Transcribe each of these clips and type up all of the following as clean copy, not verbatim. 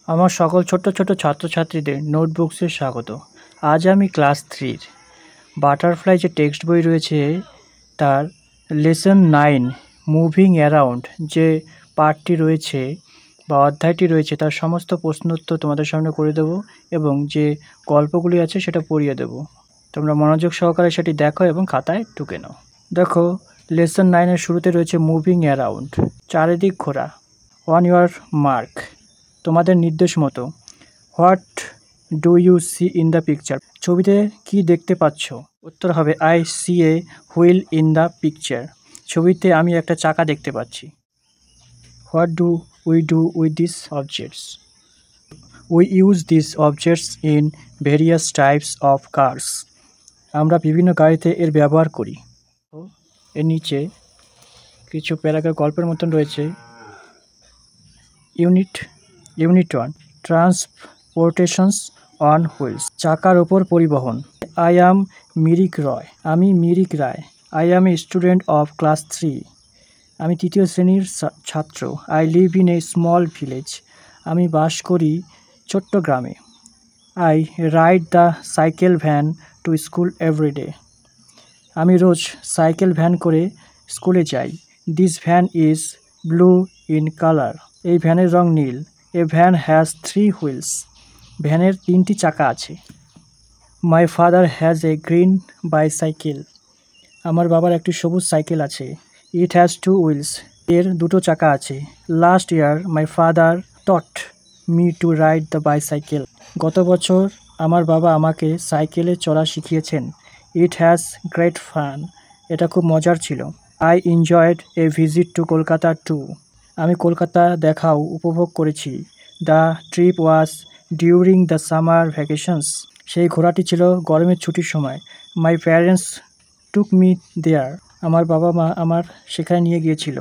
আমার সকল ছোট্ট ছোট্ট ছাত্রছাত্রীদের নোটবুকসে স্বাগত। আজ আমি ক্লাস 3-র বাটারফ্লাই যে টেক্সট বই রয়েছে তার লেসন 9 মুভিং অ্যারাউন্ড যে পার্টটি রয়েছে বা অধ্যায়টি রয়েছে তার সমস্ত প্রশ্নোত্তর তোমাদের সামনে করে দেব এবং যে গল্পগুলি আছে সেটা পড়িয়ে দেব। তোমরা মনোযোগ সহকারে সেটি দেখো এবং খাতায় টুকে নাও। দেখো, লেসন 9-এর শুরুতে রয়েছে মুভিং অ্যারাউন্ড, চারিদিক ঘোরা। অন ইউর মার্ক, তোমাদের নির্দেশ মতো। What do you see in the picture, ছবিতে কি দেখতে পাচ্ছ? উত্তর হবে I see a wheel in the picture, ছবিতে আমি একটা চাকা দেখতে পাচ্ছি। What do we do with this objects, we use this objects in various types of cars, আমরা বিভিন্ন গাড়িতে এর ব্যবহার করি। এর নিচে কিছু প্যারাগ্রাফ গল্পের মতন রয়েছে। ইউনিট 1, ট্রান্সপোর্টেশনস অন হুইলস, চাকার ওপর পরিবহন। আই অ্যাম মিরিক রয়, আমি Mirik Roy. I am a student of class 3, আমি তৃতীয় শ্রেণীর ছাত্র। I live in a small village, আমি বাস করি ছোট্ট গ্রামে। I ride the cycle van to school everyday, আমি রোজ সাইকেল ভ্যান করে স্কুলে যাই। This van is blue in colour, এই ভ্যানের রং নীল। এ ভ্যান হ্যাজ 3 হুইলস, ভ্যানের 3টি চাকা আছে। My father has a green bicycle, আমার বাবার একটি সবুজ সাইকেল আছে। ইট হ্যাজ 2 হুইলস, এর 2টো চাকা আছে। Last year my father taught me two ride the bicycle, গত বছর আমার বাবা আমাকে সাইকেলে চড়া শিখিয়েছেন। ইট হ্যাজ গ্রেট ফান, এটা খুব মজার ছিল। I enjoyed a visit to Kolkata too, আমি কলকাতা দেখাও উপভোগ করেছি। The trip was during the summer vacations, সেই ঘোরাটি ছিল গরমের ছুটির সময়। মাই প্যারেন্টস টুক মি দেয়ার, আমার বাবা মা আমার সেখানে নিয়ে গিয়েছিল।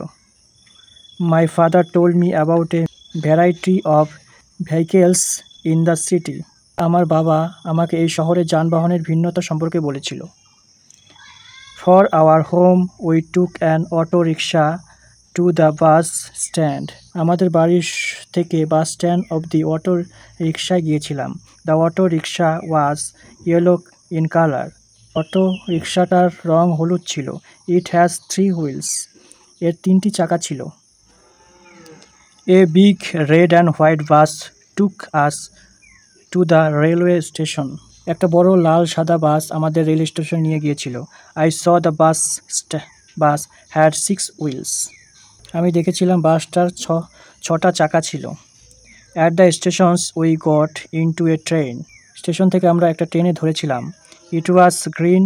My father told me about a variety of vehicles in the city, আমার বাবা আমাকে এই শহরের যানবাহনের ভিন্নতা সম্পর্কে বলেছিল। For our home we took an auto rickshaw to the bus stand, আমাদের বাড়ির থেকে বাস স্ট্যান্ড অবধি অটো রিক্সায় গিয়েছিলাম। The auto rickshaw was yellow in colour, auto রিক্সাটার রং হলুদ ছিল। ইট হ্যাজ 3 হুইলস, এর 3টি চাকা ছিল। A big red and white bus took us to the railway station, একটা বড় লাল সাদা বাস আমাদের রেল স্টেশন নিয়ে গিয়েছিল। I saw the bus had 6 wheels, আমি দেখেছিলাম বাসটার 6টা চাকা ছিল। At the stations we got into a train, station থেকে আমরা একটা ট্রেনে ধরেছিলাম। It was green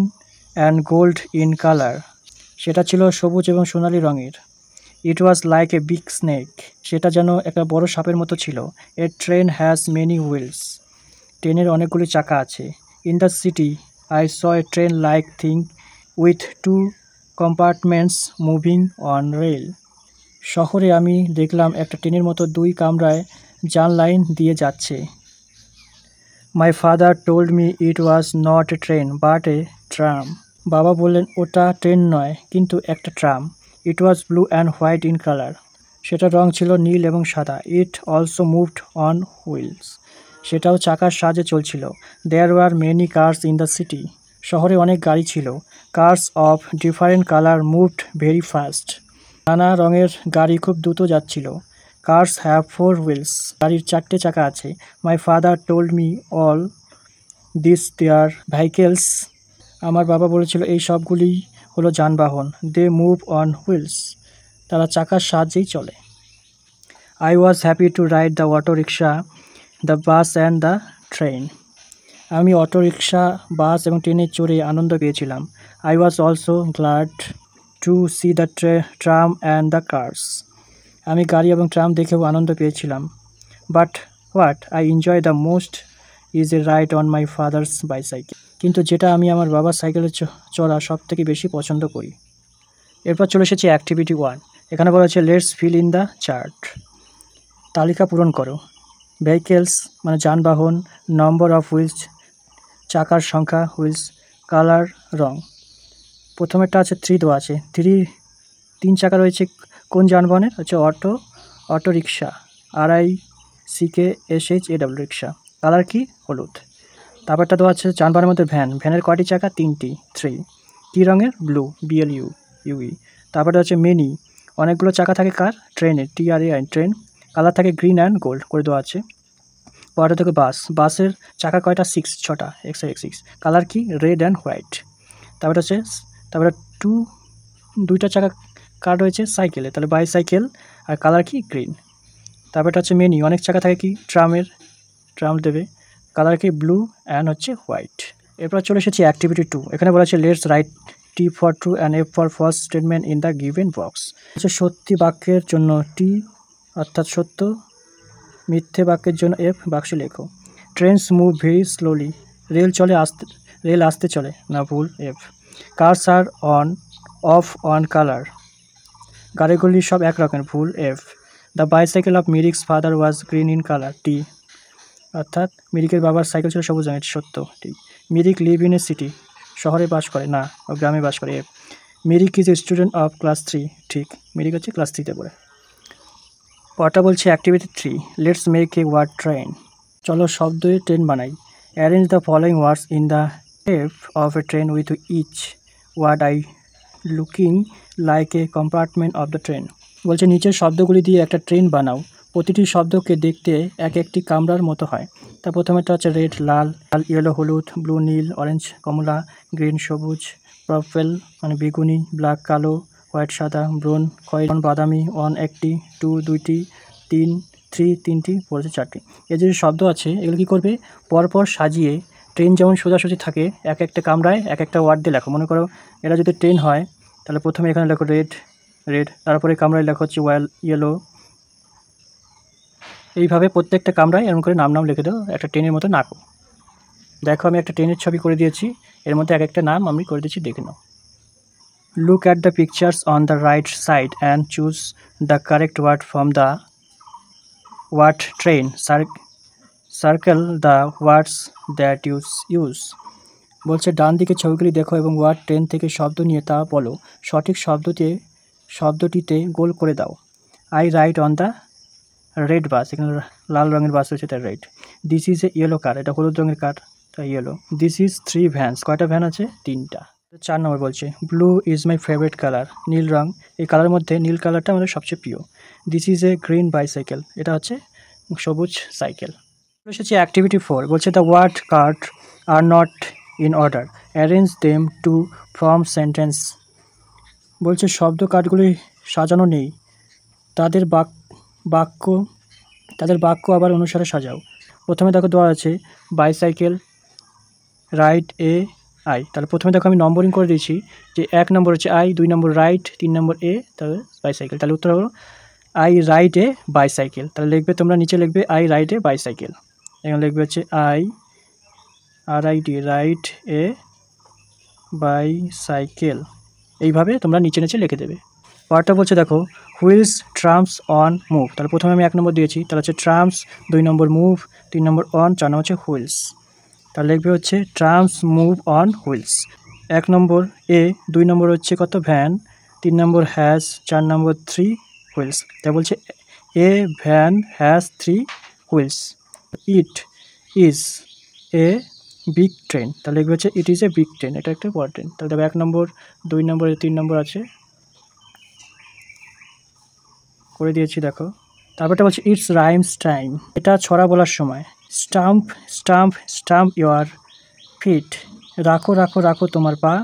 and gold in colour, সেটা ছিল সবুজ এবং সোনালি রঙের। It was like a big snake, সেটা যেন একটা বড় সাপের মতো ছিল। A train has many wheels, ট্রেনের অনেকগুলি চাকা আছে। In the city I saw A train like thing with 2 compartments moving on rail, শহরে আমি দেখলাম একটা ট্রেনের মতো 2 কামরায় লাইন দিয়ে যাচ্ছে। My father told me it was not a train but a tram, বাবা বললেন ওটা ট্রেন নয় কিন্তু একটা tram. It was blue and white in colour, সেটার রং ছিল নীল এবং সাদা। It also moved on wheels, সেটাও চাকার সাহায্যে চলছিল। There were many cars in the city, শহরে অনেক গাড়ি ছিল। Cars of different colour moved very fast, নানা রঙের গাড়ি খুব দ্রুত যাচ্ছিল। কার্স হ্যাভ 4 হুইলস, গাড়ির 4টে চাকা আছে। My father told me all this their vehicles, আমার বাবা বলেছিল এই সবগুলি হলো যানবাহন। দে মুভ অন হুইলস, তারা চাকার সাহায্যেই চলে। I was happy to ride the auto rickshaw, the bus and the train, আমি অটো রিক্সা, বাস এবং ট্রেনে চড়ে আনন্দ পেয়েছিলাম। I was also glad to see the tram and the cars, আমি গাড়ি এবং ট্রাম দেখেও আনন্দ পেয়েছিলাম। But what I enjoy the most is a ride on my father's bicycle, কিন্তু যেটা আমি আমার বাবার সাইকেলে চড়া সব থেকে বেশি পছন্দ করি। এরপর চলে এসেছি অ্যাক্টিভিটি 1, এখানে বলা হচ্ছে let's fill in the chart, তালিকা পূরণ করো। ভেহিকেলস মানে যানবাহন, নম্বর অফ হুইলস চাকার সংখ্যা, হুইলস কালার রং। প্রথমেরটা আছে 3 দেওয়া আছে। 3 চাকা রয়েছে কোন যানবাহনের? হচ্ছে অটো রিক্সা। আর CKSHAW রিক্সা। কালার কি? হলুদ। তারপরটা দেওয়া আছে যানবাহনের মধ্যে ভ্যান। ভ্যানের কয়টি চাকা? 3টি, 3। কী রঙের? Blue, BLUE। তারপরটা হচ্ছে মেনি। অনেকগুলো চাকা থাকে কার? ট্রেনের, TRAIN, ট্রেন। কালার থাকে গ্রিন অ্যান্ড গোল্ড করে দেওয়া আছে। পরেরটা থেকে বাস। বাসের চাকা কয়টা? 6, 6টা, X6। কালার কি? Red and white. তারপরে হচ্ছে তারপরে 2টা চাকা কার রয়েছে? সাইকেলে, তাহলে বাইসাইকেল। আর কালার কি? গ্রিন। তারপরটা হচ্ছে মেনি। অনেক চাকা থাকে কি? ট্রাম দেবে। কালার কি? ব্লু অ্যান্ড হচ্ছে হোয়াইট। এরপর চলে এসেছি অ্যাক্টিভিটি 2। এখানে বলা আছে let's write T for true and F for false statement in the given box. হচ্ছে সত্যি বাক্যের জন্য T অর্থাৎ সত্য, মিথ্যে বাক্যের জন্য F বাক্সে লেখো। Trains move very slowly. Rail আসতে চলে, না ভুল, F। Cars are of one colour. গাড়িগুলি সব এক রকমের, ভুল, F। The bicycle of Mirik's father was green in colour, T। অর্থাৎ মিরিকের বাবার সাইকেল ছিল সবুজ রঙের, সত্য, ঠিক। Mirik live in a city, শহরে বাস করে, না, ও গ্রামে বাস করে, F। Mirik is a student of class 3, ঠিক। মিরিক হচ্ছে ক্লাস 3-তে পড়ে। পরটা বলছে activity 3, let's make a word train. চলো শব্দে ট্রেন বানাই। Arrange the following words in the shape of a train with each word I looking like a compartment of the train. বলছে নিচের শব্দগুলি দিয়ে একটা ট্রেন বানাও, প্রতিটি শব্দকে দেখতে এক একটি কামরার মতো হয়। তা প্রথমেটা হচ্ছে রেড লাল, ইয়েলো হলুদ, ব্লু নীল, অরেঞ্জ কমলা, গ্রিন সবুজ, পার্পল মানে বেগুনি, ব্ল্যাক কালো, হোয়াইট সাদা, ব্রাউন খয়েরি, বাদামি, 1 একটি, 2 দুইটি, 3 তিনটি, 4 4টি। এই যে শব্দ আছে এগুলো কী করবে? পরপর সাজিয়ে ট্রেন যেমন সোজাসুজি থাকে এক একটা কামরায় এক একটা ওয়ার্ড দিয়ে লেখো। মনে করো এটা যদি ট্রেন হয় তাহলে প্রথমে এখানে লেখো রেড, তারপরে কামরায় লেখা হচ্ছে ইয়েলো। এইভাবে প্রত্যেকটা কামরায় এরকম করে নাম লিখে দাও, একটা ট্রেনের মতো আঁকো। দেখো আমি একটা ট্রেনের ছবি করে দিয়েছি, এর মধ্যে এক একটা নাম আমি করে দিচ্ছি, দেখে নাও। Look at the pictures on the right side and choose the correct word from the word train. Circle the words that use. বলছে ডান দিকে ছবিগুলি দেখো এবং ওয়ার্ড ট্রেন থেকে শব্দ নিয়ে তা বলো, সঠিক শব্দটিতে গোল করে দাও। I ride on the red bus, এখানে লাল রঙের বাস রয়েছে তাই red. This is a yellow car, এটা হলুদ রঙের কার তাই ইয়েলো। দিস ইজ 3 ভ্যানস, কয়টা ভ্যান আছে? 3টা। 4 নম্বর বলছে blue is my favourite colour, নীল রং, এই কালারের মধ্যে নীল কালারটা আমাদের সবচেয়ে প্রিয়। This is a green bicycle, এটা হচ্ছে সবুজ সাইকেল। এসেছে অ্যাক্টিভিটি 4, বলছে the word card are not in order, arrange them to form sentence. বলছে শব্দ কার্ডগুলি সাজানো নেই, তাদের বাক্য আবার অনুসারে সাজাও। প্রথমে দেখো দেওয়া আছে বাইসাইকেল, রাইট এ আই, তাহলে প্রথমে দেখো আমি নম্বরিং করে দিয়েছি যে 1 নম্বর হচ্ছে আই, 2 নম্বর রাইট, 3 নম্বর এ, তাহলে বাইসাইকেল। তাহলে উত্তর হলো আই রাইট এ বাইসাইকেল। তাহলে লিখবে তোমরা, নিচে লিখবে আই রাইট এ বাইসাইকেল, এখানে লিখবে হচ্ছে RIT রাইট এ বাইসাইকেল। এইভাবে তোমরা নিচে লিখে দেবে। পরটা বলছে দেখো হুইলস ট্রামস অন মুভ, তাহলে প্রথমে আমি 1 নম্বর দিয়েছি, তাহলে হচ্ছে trams, 2 number move, 3 number on, 4 number হচ্ছে হুইলস। তাহলে লিখবে হচ্ছে trams move on wheels. 1 number a, 2 number হচ্ছে কত? Van, 3 number has, 4 number 3 wheels. তাই বলছে a van has 3 wheels. It is a big train, তাহলে লিখবে হচ্ছে it is a big train, এটা একটা বড় ট্রেন। তাহলে দেখো 1 নম্বর, 2 নম্বর, 3 নম্বর আছে করে দিয়েছি দেখো। তারপরটা বলছে ইটস রাইমস টাইম, এটা ছড়া বলার সময়। স্টাম্প ইউর ফিট, রাখো তোমার পা।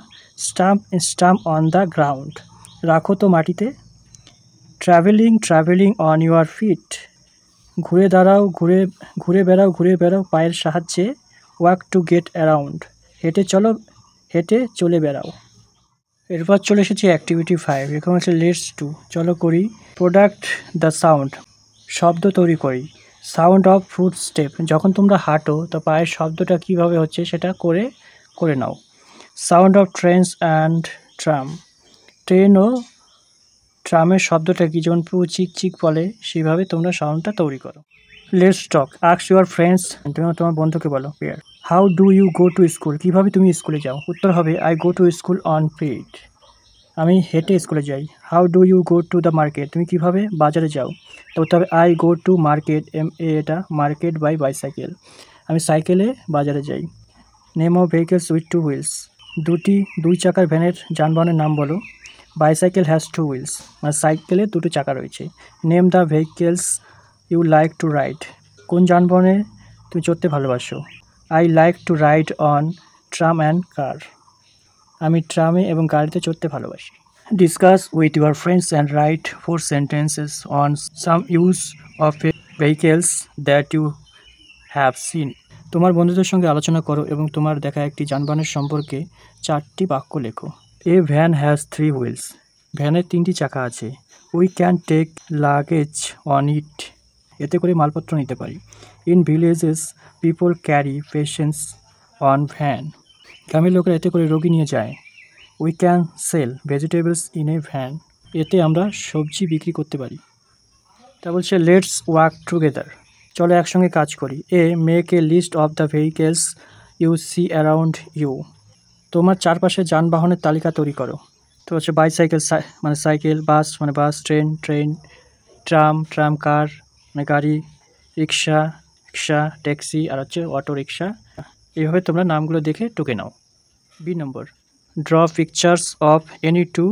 স্টাম্প অন দ্য গ্রাউন্ড, রাখো তো মাটিতে। ট্রাভেলিং অন ইউর ফিট, ঘুরে বেড়াও পায়ের সাহায্যে। ওয়াক টু গেট অ্যারাউন্ড, হেঁটে চলে বেড়াও। এরপর চলে এসেছি অ্যাক্টিভিটি 5, এখানে হচ্ছে লেটস টু, চলো করি। প্রোডাক্ট দ্য সাউন্ড, শব্দ তৈরি করি। সাউন্ড অফ ফুট স্টেপ, যখন তোমরা হাঁটো তো পায়ের শব্দটা কীভাবে হচ্ছে সেটা করে নাও। Sound of trains and tram, train ও ট্রামের শব্দটা কি, যেমন পু চিক বলে সেইভাবে তোমরা সাউন্ডটা তৈরি করো। Let's talk, ask your friends, তুমি তোমার বন্ধুকে বলো। Pair, how do you go to school, কীভাবে তুমি স্কুলে যাও? উত্তর হবে I go to school on feet. আমি হেঁটে স্কুলে যাই। How do you go to the market? তুমি কিভাবে বাজারে যাও? তো উত্তর হবে আই গো টু মার্কেট, এটা মার্কেট বাই বাইসাইকেল। আমি সাইকেলে বাজারে যাই। Name of vehicles with two wheels. দুই চাকার ভ্যানের যানবাহনের নাম বলো। বাইসাইকেল হ্যাজ টু হুইলস, মানে সাইকেলে দুটো চাকা রয়েছে। Name the vehicles you like to ride. কোন যানবাহনে তুমি চড়তে ভালোবাসো? I like to ride on tram and car. আমি ট্রামে এবং গাড়িতে চড়তে ভালোবাসি। Discuss with your friends and write 4 sentences on some use of vehicles that you have seen. তোমার বন্ধুদের সঙ্গে আলোচনা করো এবং তোমার দেখা একটি যানবাহনের সম্পর্কে 4টি বাক্য লেখো। A van has 3 wheels. ভ্যানের 3টি চাকা আছে। We can take luggage on it. এতে করে মালপত্র নিতে পারি। In villages people carry patients on van. গ্রামের লোকেরা এতে করে রোগী নিয়ে যায়। We can sell vegetables in a van. এতে আমরা সবজি বিক্রি করতে পারি। তা বলছে লেটস ওয়ার্ক টুগেদার। চলো একসঙ্গে কাজ করি। Make a list of the vehicles you see around you. তোমার চারপাশে যানবাহনের তালিকা তৈরি করো। তো হচ্ছে বাইসাইকেল মানে সাইকেল, বাস মানে বাস, ট্রেন, ট্রাম কার মানে গাড়ি, রিক্সা ট্যাক্সি, আর হচ্ছে অটো রিক্সা। এইভাবে তোমরা নামগুলো দেখে টুকে নাও। B number, draw pictures of any two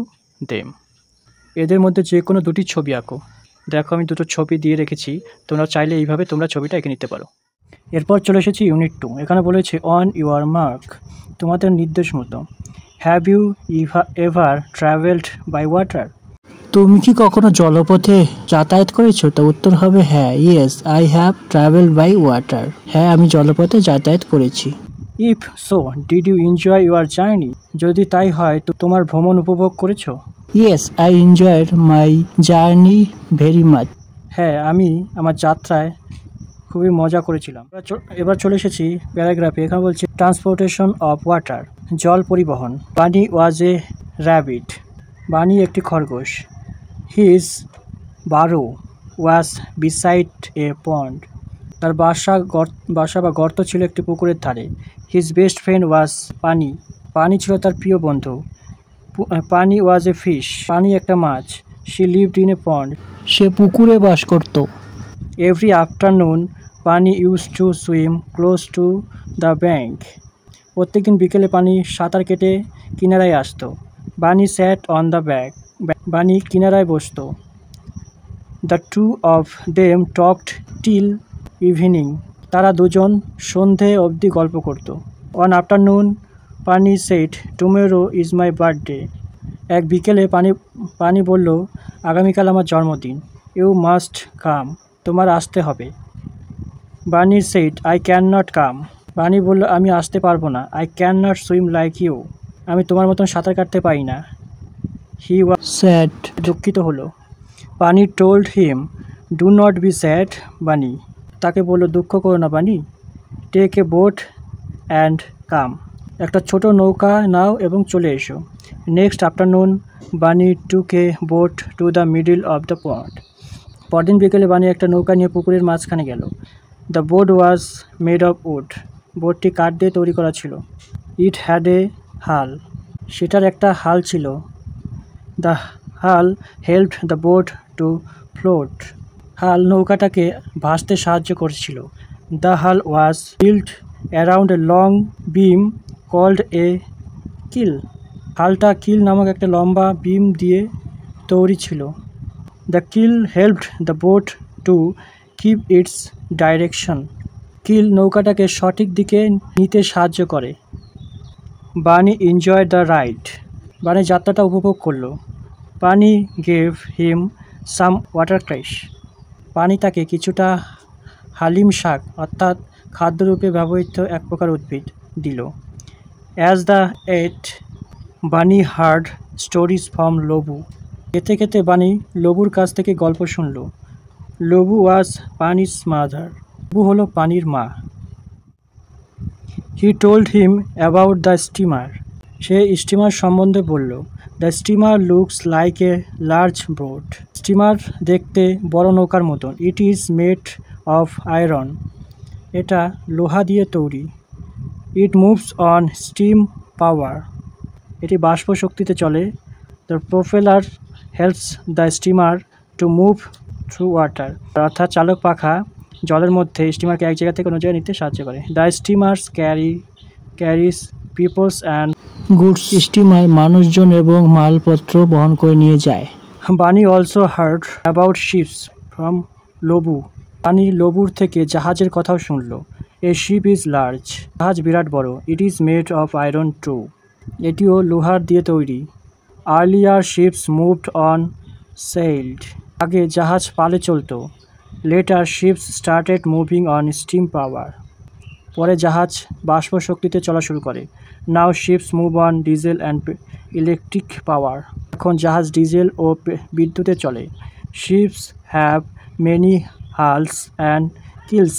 them. এদের মধ্যে যে কোনো দুটি ছবি আঁকো। দেখো আমি দুটো ছবি দিয়ে রেখেছি, তোমরা চাইলে এইভাবে তোমরা ছবিটা এঁকে নিতে পারো। এরপর চলে এসেছি ইউনিট 2। এখানে বলেছে অন ইউর মার্ক, তোমাদের নির্দেশ মতো। Have you ever travelled by water? তুমি কি কখনো জলপথে যাতায়াত করেছো? তো উত্তর হবে হ্যাঁ, yes I have travelled by water. হ্যাঁ, আমি জলপথে যাতায়াত করেছি। If so did you enjoy your journey? যদি তাই হয় তো তোমার ভ্রমণ উপভোগ করেছো? Yes I enjoyed my journey very much. হ্যাঁ, আমি আমার যাত্রায় খুবই মজা করেছিলাম। এবার চলে এসেছি প্যারাগ্রাফে। এখানে বলছে ট্রান্সপোর্টেশন অফ ওয়াটার, জল পরিবহন। বানি ওয়াজ এ র্যাবিট, বানি একটি খরগোশ। হিজ বারো ওয়াজ বিসাইড এ পন্ড, তার বাসা বা গর্ত ছিল একটি পুকুরের ধারে। হিজ বেস্ট ফ্রেন্ড ওয়াজ পানি, পানি ছিল তার প্রিয় বন্ধু। পানি ওয়াজ এ ফিশ, পানি একটা মাছ। শি লিভড ইন এ পন্ড, সে পুকুরে বাস করত। এভরি আফটারনুন পানি use to swim close to the bank, প্রত্যেকদিন বিকেলে পানি সাঁতার কেটে কিনারায় আসতো। বানি sat on the back, Bunny কিনারায় বসত। The two of them talked till evening, তারা দুজন সন্ধে অবধি গল্প করত। On afternoon Pani said tomorrow is my birthday, এক বিকেলে পানি বলল আগামীকাল আমার জন্মদিন। ইউ মাস্ট কাম, তোমার আসতে হবে। Bunny said I can not come, Bunny বলল আমি আসতে পারবো না। I can not swim like you, আমি তোমার মতন সাঁতার কাটতে পারি না। হি ওয়াজ স্যাড, দুঃখিত হলো। বানি told him do not be sad বানি, তাকে বলল দুঃখ করো না বানি। টেক এ বোট অ্যান্ড কাম, একটা ছোট নৌকা নাও এবং চলে এসো। Next afternoon Bunny took a boat to the middle of the pond, পরদিন বিকেলে বানি একটা নৌকা নিয়ে পুকুরের মাঝখানে গেল। The boat was made of wood, বোটটি কাঠ দিয়ে তৈরি করা ছিল। ইট হ্যাড এ হাল, সেটার একটা হাল ছিল। The hull helped the boat to float, hull নৌকাটাকে ভাসতে সাহায্য করেছিল। The hull was built around a long beam called a keel, হালটা কিল নামক একটা লম্বা বিম দিয়ে তৈরি ছিল। The keel helped the boat to keep its direction, keel নৌকাটাকে সঠিক দিকে নিতে সাহায্য করে। বানি এনজয় দ্য রাইড, বানি যাত্রাটা উপভোগ করলো। বানি গেভ হিম সাম ওয়াটার ক্রাইশ, পানি তাকে কিছুটা হালিম শাক অর্থাৎ খাদ্যরূপে ব্যবহৃত এক প্রকার উদ্ভিদ দিল। অ্যাজ দ্য এট বানি হার্ড স্টোরিজ ফ্রম লবু, খেতে খেতে বানি লবুর কাছ থেকে গল্প শুনল। লবু ওয়াজ পানিস মাদার, লবু হলো পানির মা। He told him about the steamer, say steamer সম্বন্ধে বলল। The steamer looks like a large boat, steamer দেখতে বড় নৌকার মতন। ইট ইজ মেড অফ আয়রন, এটা লোহা দিয়ে তৈরি। ইট মুভস অন স্টিম পাওয়ার, এটি বাষ্প শক্তিতে চলে। The the propeller helps the steamer to move through water, অর্থাৎ চালক পাখা জলের মধ্যে স্টিমারকে এক জায়গা থেকে অন্য জায়গায় নিতে সাহায্য করে। The steamers carries peoples and goods, steamer মানুষজন এবং মালপত্র বহন করে নিয়ে যায়। Bunny also heard about ships from Lobu, Bunny লোবুর থেকে জাহাজের কথাও শুনল। এ শিপ ইজ লার্জ, জাহাজ বিরাট বড়। It is made of iron too, এটিও লোহার দিয়ে তৈরি। Earlier ships moved on sailed, আগে জাহাজ পালে চলত। Later ships started moving on steam power, পরে জাহাজ বাষ্প শক্তিতে চলা শুরু করে। Now ships move on diesel and electric power, এখন জাহাজ ডিজেল ও বিদ্যুতে চলে। Ships have many hulls and keels,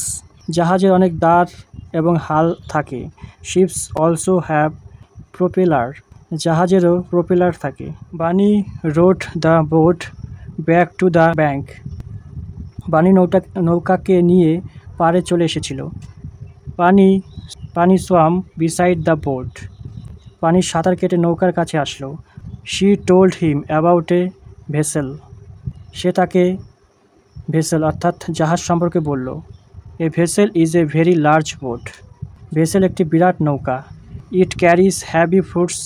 জাহাজের অনেক দ্বার এবং হাল থাকে। শিপস অলসো হ্যাভ প্রোপেলার, জাহাজেরও প্রোপেলার থাকে। বানি wrote the boat back to the bank, বানি নৌকাকে নিয়ে পাড়ে চলে এসেছিল। পানি সোয়াম বিসাইড দ্য বোট, পানি সাঁতার কেটে নৌকার কাছে আসলো। She told him about a vessel, সে তাকে ভেসেল অর্থাৎ জাহাজ সম্পর্কে বলল। A vessel is a very large boat, vessel একটি বিরাট নৌকা। It carries heavy fruits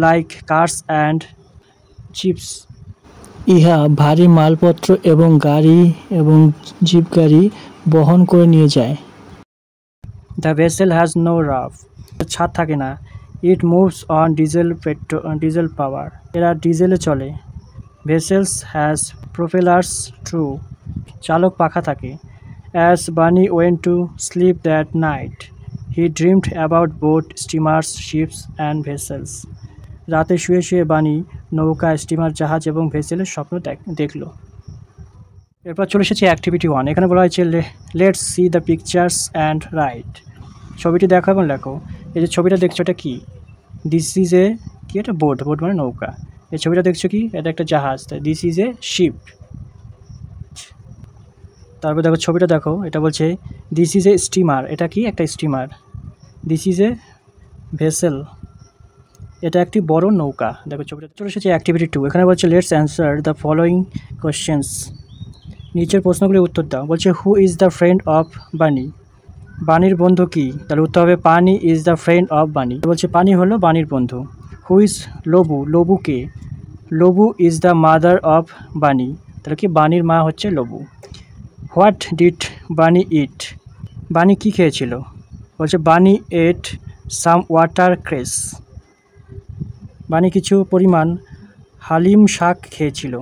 like cars and chips, ইহা ভারী মালপত্র এবং গাড়ি এবং জিপ গাড়ি বহন করে নিয়ে যায়। The vessel has no roof, ছাদ থাকে না। It moves on diesel power, এরা ডিজেলে চলে। ভেসেলস হ্যাজ প্রোপেলার্স ট্রু, চালক পাখা থাকে। As Bunny went to sleep that night he dreamed about boat, steamers, ships and vessels, রাতে শুয়ে শুয়ে বানি নৌকা, স্টিমার, জাহাজ এবং ভেসেলের স্বপ্ন দেখল। এরপর চলে এসেছে অ্যাক্টিভিটি 1। এখানে বলা হয়েছে let's see the pictures and right, ছবিটি দেখো এবং লেখো। এই যে ছবিটা দেখছো এটা কি? দিস ইজ এ কি, এটা বোট, বোট মানে নৌকা। এই ছবিটা দেখছো কি, এটা একটা জাহাজ, দিস ইজ এ শিপ। তারপর দেখো ছবিটা দেখো, এটা বলছে দিস ইজ এ স্টিমার, এটা কি, একটা steamer. This is A vessel, এটা একটি বড় নৌকা। দেখো ছবিটা। চলে এসেছে অ্যাক্টিভিটি 2। এখানে বলছে let's answer the following questions, নিচের প্রশ্নগুলির উত্তর দাও। বলছে who is the friend of বানি, বানির বন্ধু কি? তাহলে উত্তর হবে পানি ইজ দ্য ফ্রেন্ড অফ বানি, বলছে পানি হলো বানির বন্ধু। হু ইজ লোবু, লোবু কে? Lobu is the mother of Bunny, তাহলে কি বানির মা হচ্ছে লোবু। হোয়াট ডিড বানি ইট, বানি কি খেয়েছিল? বলছে বানি এট সাম ওয়াটার ক্রেস, বানি কিছু পরিমাণ হালিম শাক খেয়েছিল।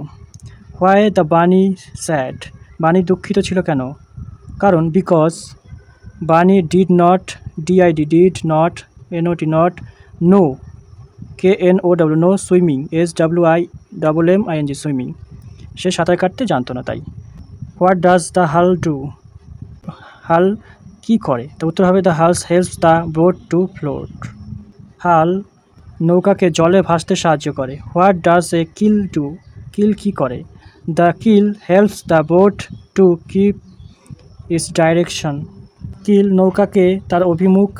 হোয়াই দ্য বানি স্যাড, বানি দুঃখিত ছিল কেন? কারণ বিকজ বানি did not, did not, NOT not, no, KNOW, no swimming, SWIMMING, swimming, সে সাঁতার কাটতে জানতো না তাই। হোয়াট ডাজ দ্য হাল ডু, হাল কি করে? তো উত্তর হবে the হালস helps the boat to float, হাল নৌকাকে জলে ভাসতে সাহায্য করে। What does a kill do, কিল কি করে? The kill helps the boat to keep its direction, কিল নৌকাকে তার অভিমুখ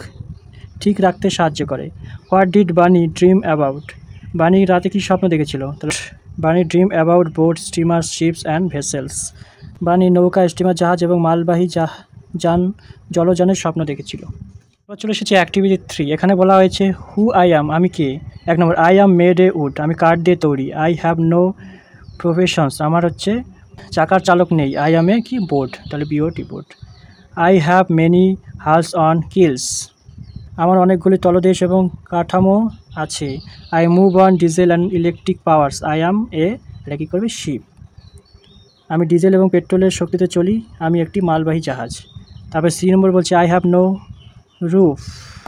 ঠিক রাখতে সাহায্য করে। হোয়াট ডিড বানি ড্রিম অ্যাবাউট, বানি রাতে কি স্বপ্ন দেখেছিল? বানি dream about boat, steamer, ships and vessels, বানি নৌকা, স্টিমার, জাহাজ এবং মালবাহী জলযানের স্বপ্ন দেখেছিল। এবার চলে এসেছে অ্যাক্টিভিটি 3। এখানে বলা হয়েছে হু আই অ্যাম, আমি কে? 1 number I am made a wood, আমি কাঠ দিয়ে তৈরি। আই হ্যাভ নো প্রফেশনস, আমার হচ্ছে চাকার চালক নেই। আই অ্যাম এ কি, বোট, তাহলে BOT, boat. I have many hulls on keels, আমার অনেকগুলি তলদেশ এবং কাঠামো আছে। I move on diesel and electric powers, I am a, এটা কী করবে, শিপ, আমি ডিজেল এবং পেট্রোলের শক্তিতে চলি, আমি একটি মালবাহী জাহাজ। তারপর 3 নম্বর বলছে আই হ্যাভ নো রুফ,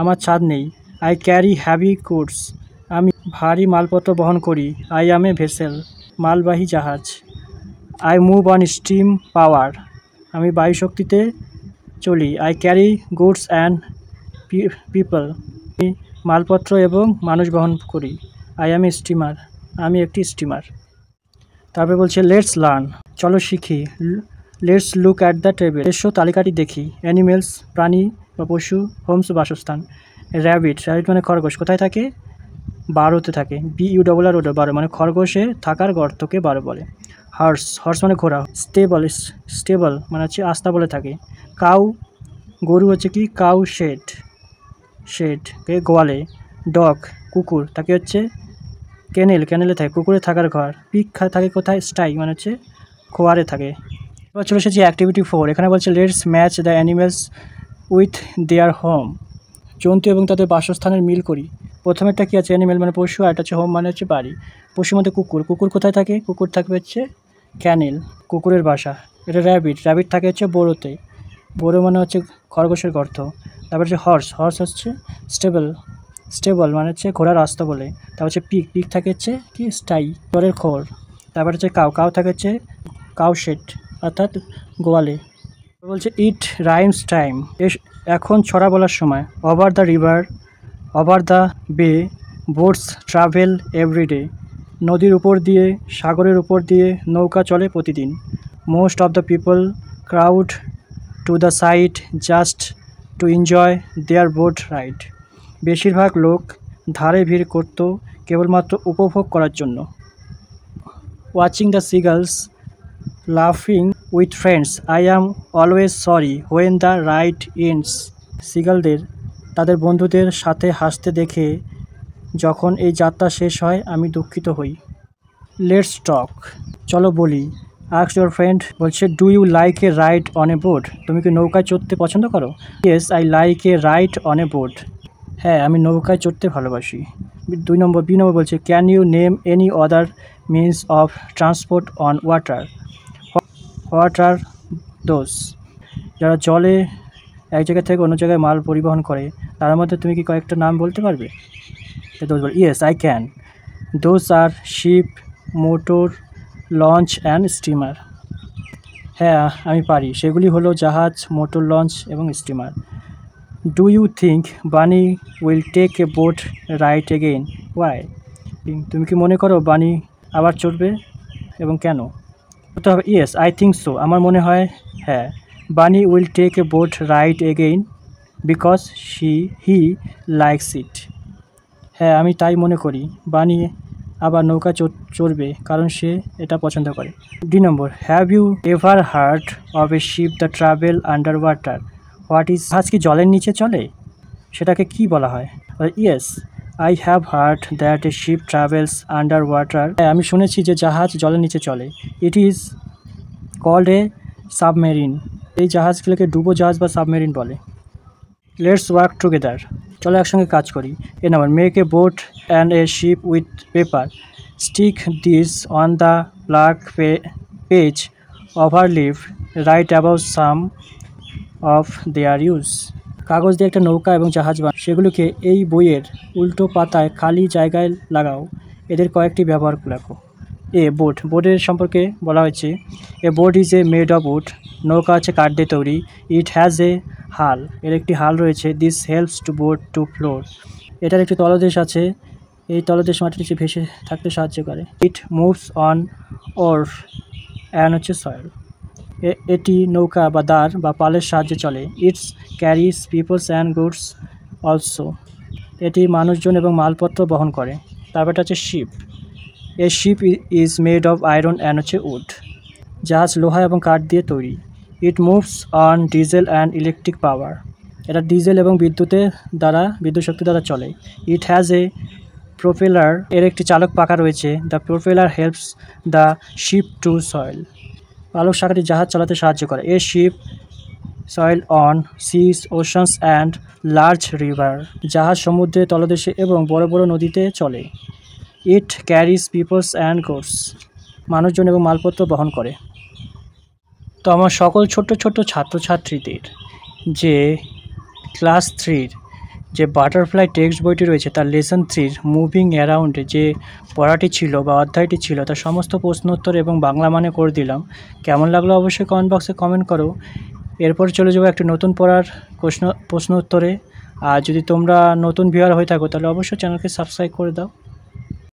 আমার ছাদ নেই। আই ক্যারি হ্যাভি গুডস, আমি ভারী মালপত্র বহন করি। আই অ্যাম এ ভেসেল, মালবাহী জাহাজ। আই মুভ অন স্টিম পাওয়ার, আমি বায়ুশক্তিতে চলি। I carry goods and people, আমি মালপত্র এবং মানুষ বহন করি। আই অ্যাম এ স্টিমার, আমি একটি স্টিমার। তারপরে বলছে লেটস লার্ন, চলো শিখি। Let's look at the table, এসো তালিকাটি দেখি। অ্যানিমেলস, প্রাণী বা পশু। হোমস, বাসস্থান। র্যাবিট, র্যাবিট মানে খরগোশ, কোথায় থাকে? বারোতে থাকে, BURR বারো মানে খরগোশে থাকার গর্তকে বারো বলে। হর্স মানে ঘোড়া। স্টেবল মানে হচ্ছে আস্তাবলে থাকে। কাউ গরু হচ্ছে কি কাউ শেড গোয়ালে। ডগ কুকুর তাকে হচ্ছে ক্যানেলে থাকে, কুকুরে থাকার ঘর। পিগ থাকে কোথায়? স্টাই মানে হচ্ছে খোয়ারে থাকে। এবার চলে এসেছি অ্যাক্টিভিটি 4। এখানে বলছে let's match the animals with their home. জন্তু এবং তাদের বাসস্থানের মিল করি। প্রথমেরটা কী আছে? অ্যানিমেল মানে পশু, আর এটা হচ্ছে হোম মানে হচ্ছে বাড়ি। পশুর মধ্যে কুকুর কোথায় থাকে? কুকুর থাকবে হচ্ছে ক্যানেল, কুকুরের বাসা। এটা র্যাবিট থাকে হচ্ছে বোরো মানে হচ্ছে খরগোশের গর্ত। তারপর হচ্ছে হর্স হচ্ছে স্টেবল মানে হচ্ছে ঘোড়ার রাস্তা বলে। তারপর হচ্ছে পিগ থাকে হচ্ছে কি স্টাই, ঘরের খোর। তারপর হচ্ছে কাউ থাকে হচ্ছে কাউ শেড অর্থাৎ গোয়ালে। বলছে ইট রাইমস টাইম, এখন ছড়া বলার সময়। Over the river, over the bay, boats travel everyday. নদীর উপর দিয়ে, সাগরের উপর দিয়ে নৌকা চলে প্রতিদিন। Most of the people crowd to the side just to enjoy their boat ride. বেশিরভাগ লোক ধারে ভিড় করত কেবলমাত্র উপভোগ করার জন্য। ওয়াচিং দ্য সিগালস লাফিং with friends, I am always sorry when the ride ends. সিগালদের তাদের বন্ধুদের সাথে হাসতে দেখে যখন এই যাত্রা শেষ হয় আমি দুঃখিত হই। লেটস টক, চলো বলি। আস্ক ইউর ফ্রেন্ড, বলছে do you like a ride on a boat? তুমি কি নৌকায় চড়তে পছন্দ করো? Yes I like a ride on a boat. হ্যাঁ, আমি নৌকায় চড়তে ভালোবাসি। বি নম্বর বলছে can you name any other means of transport on water? What are those? যারা জলে এক জায়গা থেকে অন্য জায়গায় মাল পরিবহন করে, তার মধ্যে তুমি কি কয়েকটা নাম বলতে পারবে? দোজ বল yes I can. Those are ship, motor, launch and steamer. হ্যাঁ আমি পারি, সেগুলি হলো জাহাজ, মোটর লঞ্চ এবং স্টিমার। Do you think Bunny will take a boat ride again? Why? তুমি কি মনে করো বানি আবার চড়বে এবং কেন? বলতে হবে ইয়েস আই থিঙ্ক সো, আমার মনে হয় হ্যাঁ। Bunny will take a boat ride again because he likes it. হ্যাঁ আমি তাই মনে করি, বানি আবার নৌকা চড়বে কারণ সে এটা পছন্দ করে। D number, have you ever heard of a ship the travel under water? What is? জাহাজ কি জলের নিচে চলে? সেটাকে কি বলা হয়? Yes I have heard that a ship travels under water. হ্যাঁ আমি শুনেছি যে জাহাজ জলের নিচে চলে। It is called a submarine. এই জাহাজগুলোকে ডুবো জাহাজ বা সাবমেরিন বলে। লেটস ওয়ার্ক টুগেদার, চলো একসঙ্গে কাজ করি। A number, make a boat and a ship with paper, stick this on the black page overleaf, write about some of their use. কাগজ দিয়ে একটা নৌকা এবং জাহাজ বানাও, সেগুলোকে এই বইয়ের উল্টো পাতায় খালি জায়গায় লাগাও। এদের কয়েকটি ব্যবহার লেখো। এ বোটের সম্পর্কে বলা হয়েছে a BOT is a made of would. নৌকা হচ্ছে কাঠ দিয়ে তৈরি। ইট হ্যাজ এ হাল, এর একটি হাল রয়েছে। This helps to boat to float, এটার একটি তলদেশ আছে, এই তলদেশ মাটির নিচে ভেসে থাকতে সাহায্য করে। It moves on oars and হচ্ছে সয়েল, এটি নৌকা বা দাঁড় বা পালের সাহায্যে চলে। It's carries peoples and goods also, এটি মানুষজন এবং মালপত্র বহন করে। তারপরটা হচ্ছে ship, a ship is made of iron and হচ্ছে উড, জাহাজ লোহা এবং কাঠ দিয়ে তৈরি। It moves on diesel and electric power, এটা ডিজেল এবং বিদ্যুৎ শক্তি দ্বারা চলে। ইট হ্যাজ এ প্রোপেলার, এর একটি চালক পাখা রয়েছে। The propeller helps the ship to sail, পালক শাখাটি জাহাজ চালাতে সাহায্য করে। A ship sail on seas, oceans and large river, জাহাজ সমুদ্রে, তলদেশে এবং বড় বড় নদীতে চলে। It carries peoples and goods, মানুষজন এবং মালপত্র বহন করে। তো আমার সকল ছোট্ট ছাত্রছাত্রীদের যে ক্লাস 3-র যে বাটারফ্লাই টেক্সট বইটি রয়েছে তার লেসন 3-র মুভিং অ্যারাউন্ডে যে পড়াটি ছিল বা অধ্যায়টি ছিল তার সমস্ত প্রশ্ন উত্তর এবং বাংলা মানে করে দিলাম। কেমন লাগলো অবশ্যই কমেন্ট বক্সে কমেন্ট করো। এরপর চলে যাবো একটি নতুন পড়ার প্রশ্ন উত্তরে। আর যদি তোমরা নতুন ভিউয়ার হয়ে থাকো তাহলে অবশ্যই চ্যানেলকে সাবস্ক্রাইব করে দাও।